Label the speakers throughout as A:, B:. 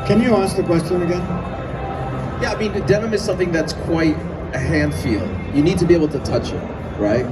A: Can you ask the question again?
B: Yeah, I mean, denim is something that's quite a hand feel. You need to be able to touch it, right?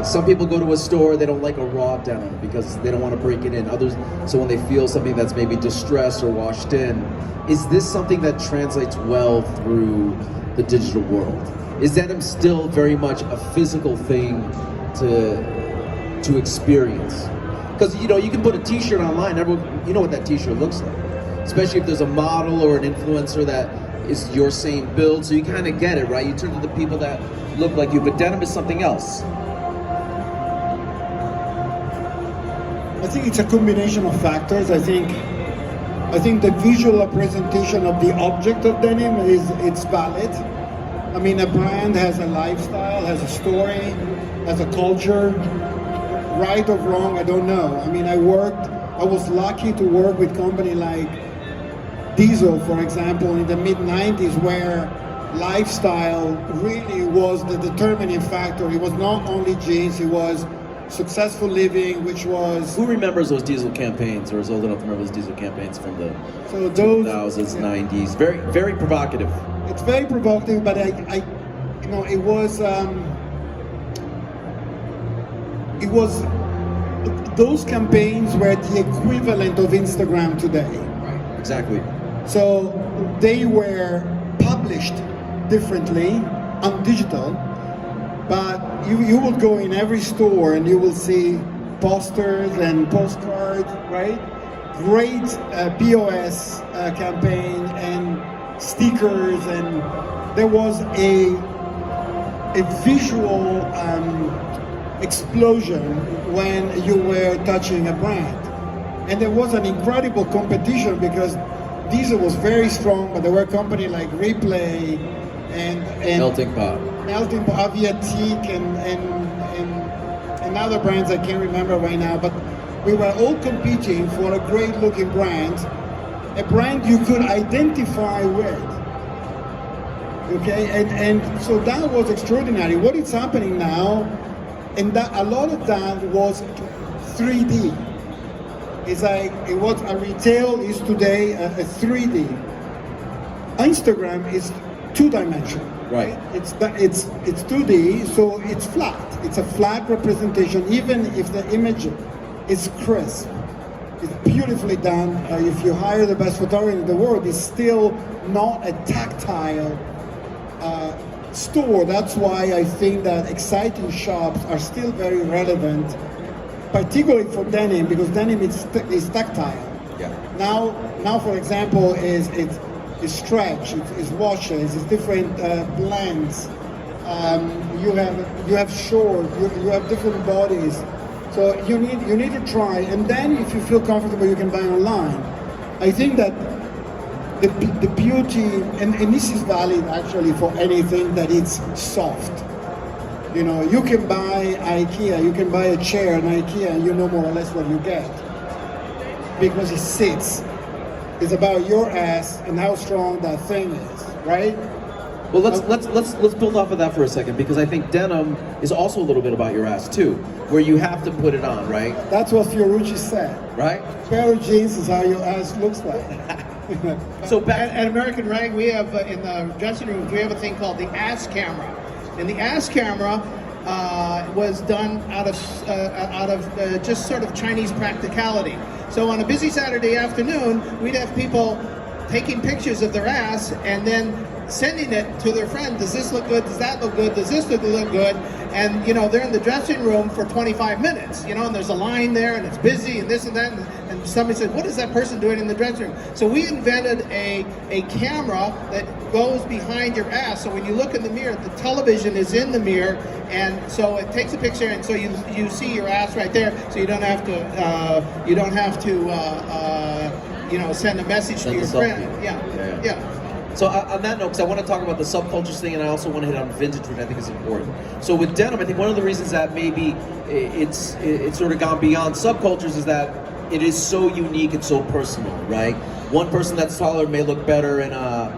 B: Some people go to a store, they don't like a raw denim because they don't want to break it in. Others, so when they feel something that's maybe distressed or washed in, is this something that translates well through the digital world? Is denim still very much a physical thing to experience? Because you can put a T-shirt online, everyone, you know what that T-shirt looks like. Especially if there's a model or an influencer that is your same build, so you kind of get it, right? You turn to the people that look like you, but denim is something else.
A: I think it's a combination of factors. I think the visual representation of the object of denim it's valid. I mean, a brand has a lifestyle, has a story, has a culture. Right or wrong, I don't know. I mean, I was lucky to work with company like Diesel, for example, in the mid-90s, where lifestyle really was the determining factor. It was not only jeans, it was successful living, which was...
B: Who remembers those Diesel campaigns, or is old enough to remember those Diesel campaigns from the 2000s, 90s? Very, very provocative.
A: It's very provocative, but it was those campaigns were the equivalent of Instagram today.
B: Right, exactly.
A: So they were published differently on digital, but you will go in every store and you will see posters and postcards, right? Great POS campaign and stickers, and there was a visual explosion when you were touching a brand. And there was an incredible competition because Diesel was very strong, but there were companies like Replay and
B: Melting Pot,
A: Aviatique and other brands I can't remember right now, but we were all competing for a great looking brand, a brand you could identify with. Okay, and so that was extraordinary. What is happening now, and that a lot of that was 3D. It's like what a retail is today, a 3D. Instagram is two-dimensional.
B: Right.
A: It's 2D, so it's flat. It's a flat representation, even if the image is crisp. It's beautifully done. If you hire the best photographer in the world, it's still not a tactile store. That's why I think that exciting shops are still very relevant, particularly for denim, because denim is tactile.
B: Yeah.
A: Now, for example, it's stretch, it's washes, it's different blends. You have short, you have different bodies. So you need to try, and then if you feel comfortable, you can buy online. I think that the beauty, and this is valid actually for anything that it's soft. You know, you can buy IKEA, you can buy a chair in IKEA, and you know more or less what you get because it sits. It's about your ass and how strong that thing is, right?
B: Well, let's build off of that for a second, because I think denim is also a little bit about your ass too, where you have to put it on, right?
A: That's what Fiorucci said.
B: Right?
A: A pair of jeans is how your ass looks like.
C: So at American Rag, we have in the dressing rooms, we have a thing called the ass camera, and the ass camera was done out of just sort of Chinese practicality. So on a busy Saturday afternoon, we'd have people taking pictures of their ass and then sending it to their friend. Does this look good? Does that look good? Does this look good? And they're in the dressing room for 25 minutes, and there's a line there and it's busy and this and that, and somebody said, what is that person doing in the dressing room? So we invented a camera that goes behind your ass, so when you look in the mirror, the television is in the mirror, and so it takes a picture, and so you see your ass right there, so you don't have to send a message to your friend. Yeah.
B: So on that note, because I want to talk about the subcultures thing, and I also want to hit on vintage, which I think is important. So with denim, I think one of the reasons that maybe it's sort of gone beyond subcultures is that it is so unique and so personal, right? One person that's taller may look better in a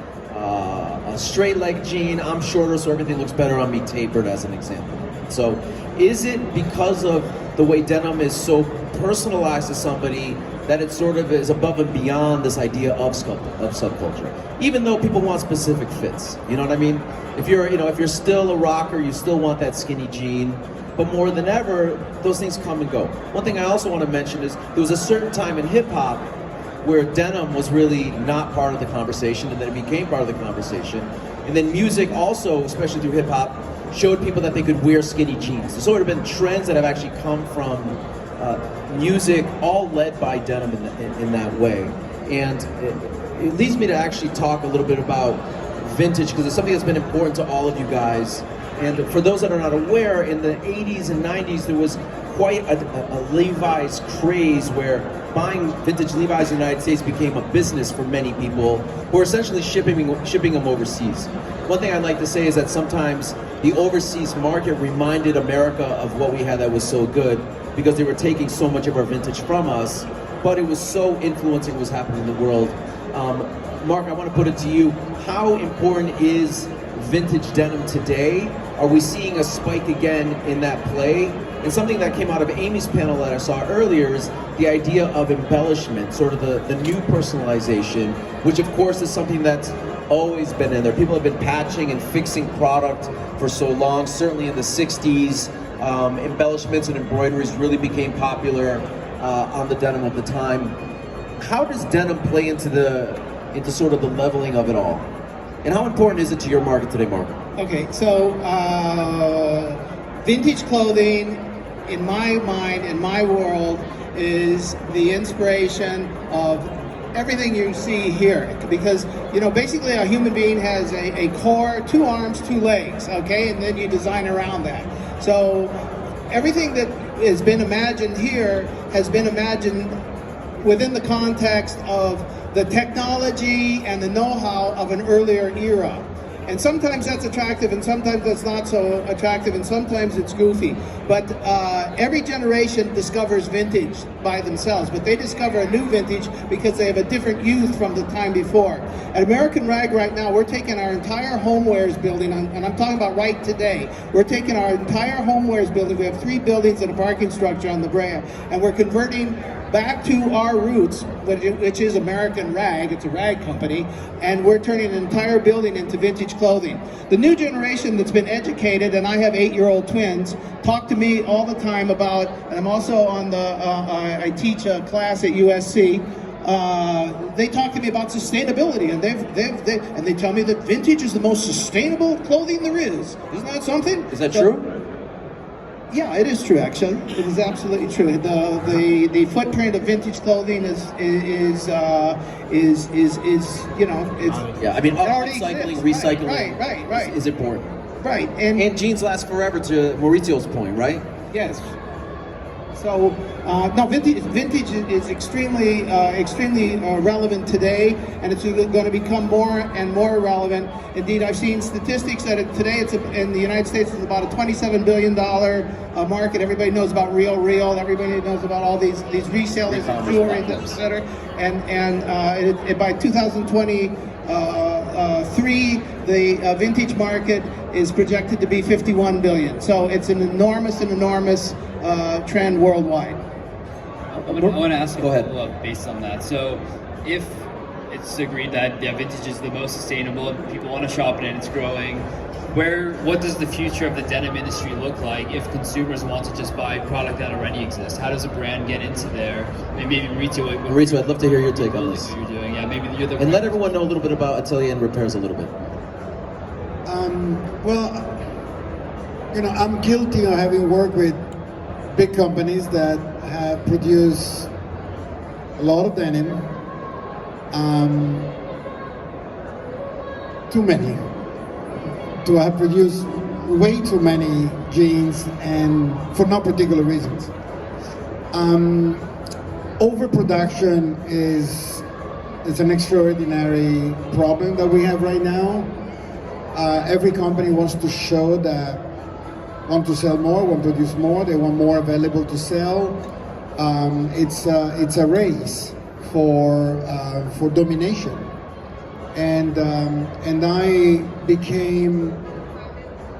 B: straight leg jean. I'm shorter, so everything looks better on me tapered, as an example. So is it because of the way denim is so personalized to somebody that it sort of is above and beyond this idea of subculture. Even though people want specific fits, you know what I mean? If you're still a rocker, you still want that skinny jean. But more than ever, those things come and go. One thing I also want to mention is there was a certain time in hip hop where denim was really not part of the conversation, and then it became part of the conversation. And then music also, especially through hip hop, showed people that they could wear skinny jeans. There's sort of been trends that have actually come from music, all led by denim in that way. And it leads me to actually talk a little bit about vintage, because it's something that's been important to all of you guys. And for those that are not aware, in the 80s and 90s, there was quite a Levi's craze where buying vintage Levi's in the United States became a business for many people who are essentially shipping them overseas. One thing I'd like to say is that sometimes the overseas market reminded America of what we had that was so good, because they were taking so much of our vintage from us, but it was so influencing what was happening in the world. Mark, I want to put it to you. How important is vintage denim today? Are we seeing a spike again in that play? And something that came out of Amy's panel that I saw earlier is the idea of embellishment, sort of the new personalization, which of course is something that's always been in there. People have been patching and fixing product for so long. Certainly in the 60s, embellishments and embroideries really became popular on the denim of the time. How does denim play into sort of the leveling of it all? And how important is it to your market today, Mark?
C: Okay, so vintage clothing, in my mind, in my world, is the inspiration of everything you see here. Because, basically a human being has a core, 2 arms, 2 legs, okay? And then you design around that. So everything that has been imagined here has been imagined within the context of the technology and the know-how of an earlier era. And sometimes that's attractive, and sometimes that's not so attractive, and sometimes it's goofy. But every generation discovers vintage by themselves, but they discover a new vintage because they have a different youth from the time before. At American Rag right now, we're taking our entire homewares building, and I'm talking about right today, we're taking our entire homewares building. We have 3 buildings and a parking structure on the Brea, and we're converting back to our roots, which is American Rag. It's a rag company, and we're turning an entire building into vintage clothing. The new generation that's been educated, and I have 8-year-old twins, talk to me all the time about, and I'm also on I teach a class at USC. They talk to me about sustainability, and they tell me that vintage is the most sustainable clothing there is. Isn't that something?
B: Is that true?
C: Yeah, it is true. Actually, it is absolutely true. The footprint of vintage clothing is it's
B: yeah. I mean, recycling
C: right.
B: is important.
C: Right,
B: and jeans last forever. To Maurizio's point, right?
C: Yes. So, no, vintage is extremely relevant today, and it's going to become more and more relevant. Indeed, I've seen statistics that today in the United States it's about a $27 billion market. Everybody knows about Real. Everybody knows about all these resellers of jewelry, etc. And by 2023, the vintage market is projected to be 51 billion. So it's an enormous trend worldwide.
D: I want to ask a follow-up based on that. So if it's agreed that vintage is the most sustainable, people want to shop in it, it's growing, what does the future of the denim industry look like if consumers want to just buy product that already exists? How does a brand get into there? Maybe
B: Maurizio, I'd love to hear your take on this.
D: What you're doing, yeah. Maybe you're the
B: and let everyone know a little bit about Atelier and Repairs a little bit.
A: I'm guilty of having worked with big companies that have produced a lot of denim, too many, to have produced way too many jeans, and for no particular reasons. Overproduction is an extraordinary problem that we have right now. Every company wants to show that want to sell more, want to produce more, they want more available to sell. It's a race for domination, and I became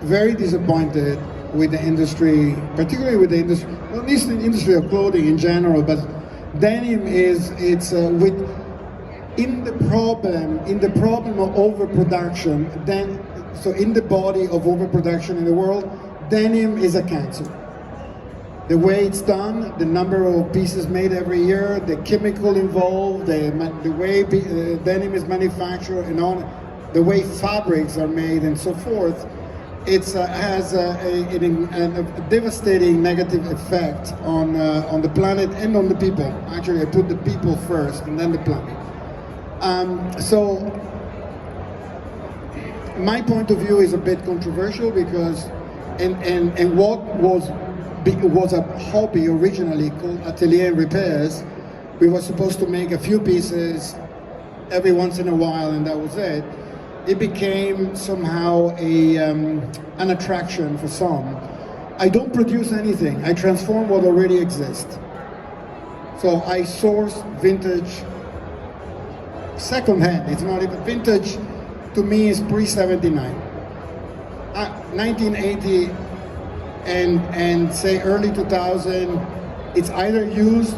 A: very disappointed with the industry, particularly with the industry, well, at least the industry of clothing in general, but denim with in the problem of overproduction, then so in the body of overproduction in the world, denim is a cancer. The way it's done, the number of pieces made every year, the chemical involved, the way denim is manufactured, and on the way fabrics are made, and so forth, it has a devastating negative effect on the planet and on the people. Actually, I put the people first, and then the planet. So my point of view is a bit controversial because, and what was a hobby originally called atelier and repairs. We were supposed to make a few pieces every once in a while, and that was it. It became somehow an attraction for some. I don't produce anything. I transform what already exists. So I source vintage, second-hand. It's not even vintage. To me, is pre-79. 1980 and say early 2000, it's either used,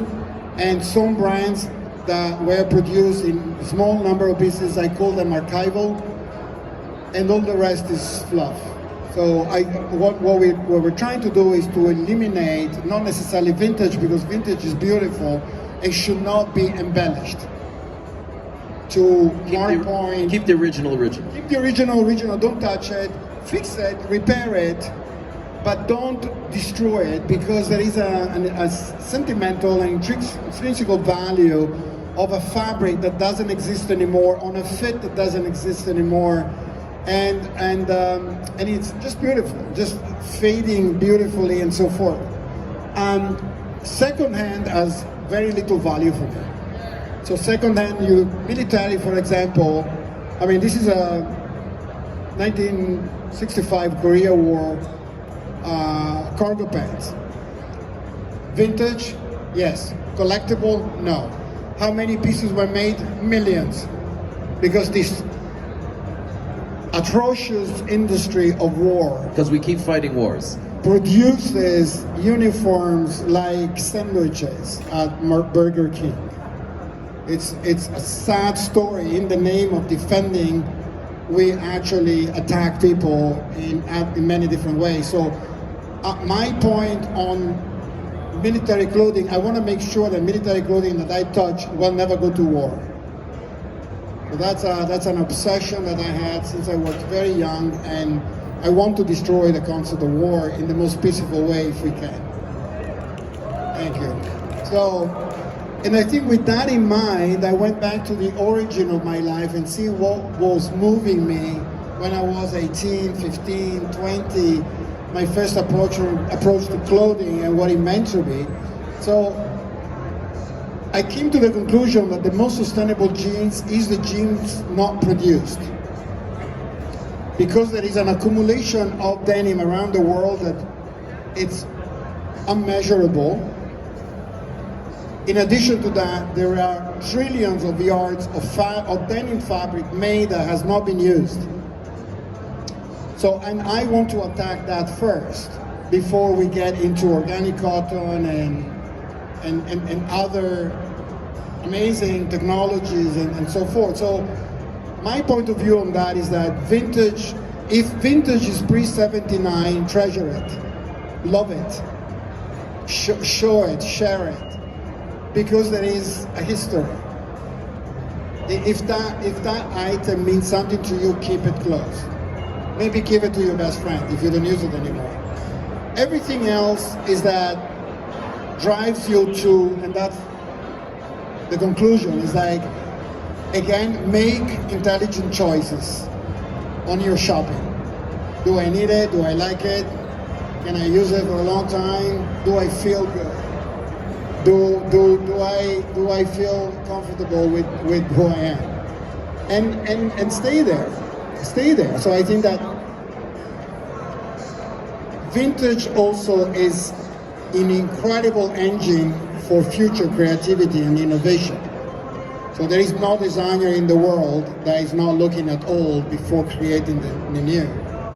A: and some brands that were produced in a small number of pieces, I call them archival, and all the rest is fluff. So what we're trying to do is to eliminate, not necessarily vintage, because vintage is beautiful and should not be embellished. To one point,
B: keep the original.
A: Keep the original, don't touch it, fix it, repair it, but don't destroy it, because there is a sentimental and intrinsic value of a fabric that doesn't exist anymore, on a fit that doesn't exist anymore, and it's just beautiful, just fading beautifully and so forth. Secondhand has very little value for me. So secondhand, military, for example, I mean, this is a 1965 Korea War cargo pants. Vintage, yes. Collectible, no. How many pieces were made? Millions. Because this atrocious industry of war,
B: because we keep fighting wars,
A: produces uniforms like sandwiches at Burger King. It's a sad story. In the name of defending, we actually attack people in many different ways. So my point on military clothing, I want to make sure that military clothing that I touch will never go to war. So that's an obsession that I had since I was very young, and I want to destroy the concept of war in the most peaceful way if we can. Thank you. So, and I think with that in mind, I went back to the origin of my life and see what was moving me when I was 18, 15, 20, my first approach to clothing and what it meant to me. So I came to the conclusion that the most sustainable jeans is the jeans not produced. Because there is an accumulation of denim around the world that it's unmeasurable. In addition to that, there are trillions of yards of denim fabric made that has not been used. So, and I want to attack that first, before we get into organic cotton and other amazing technologies and so forth. So, my point of view on that is that vintage, if vintage is pre-79, treasure it, love it, show it, share it. Because there is a history. If that item means something to you, keep it close. Maybe give it to your best friend if you don't use it anymore. Everything else is that drives you to, and that's the conclusion, is like, again, make intelligent choices on your shopping. Do I need it? Do I like it? Can I use it for a long time? Do I feel good? Do I feel comfortable with who I am? And stay there. So I think that vintage also is an incredible engine for future creativity and innovation. So there is no designer in the world that is not looking at old before creating the new.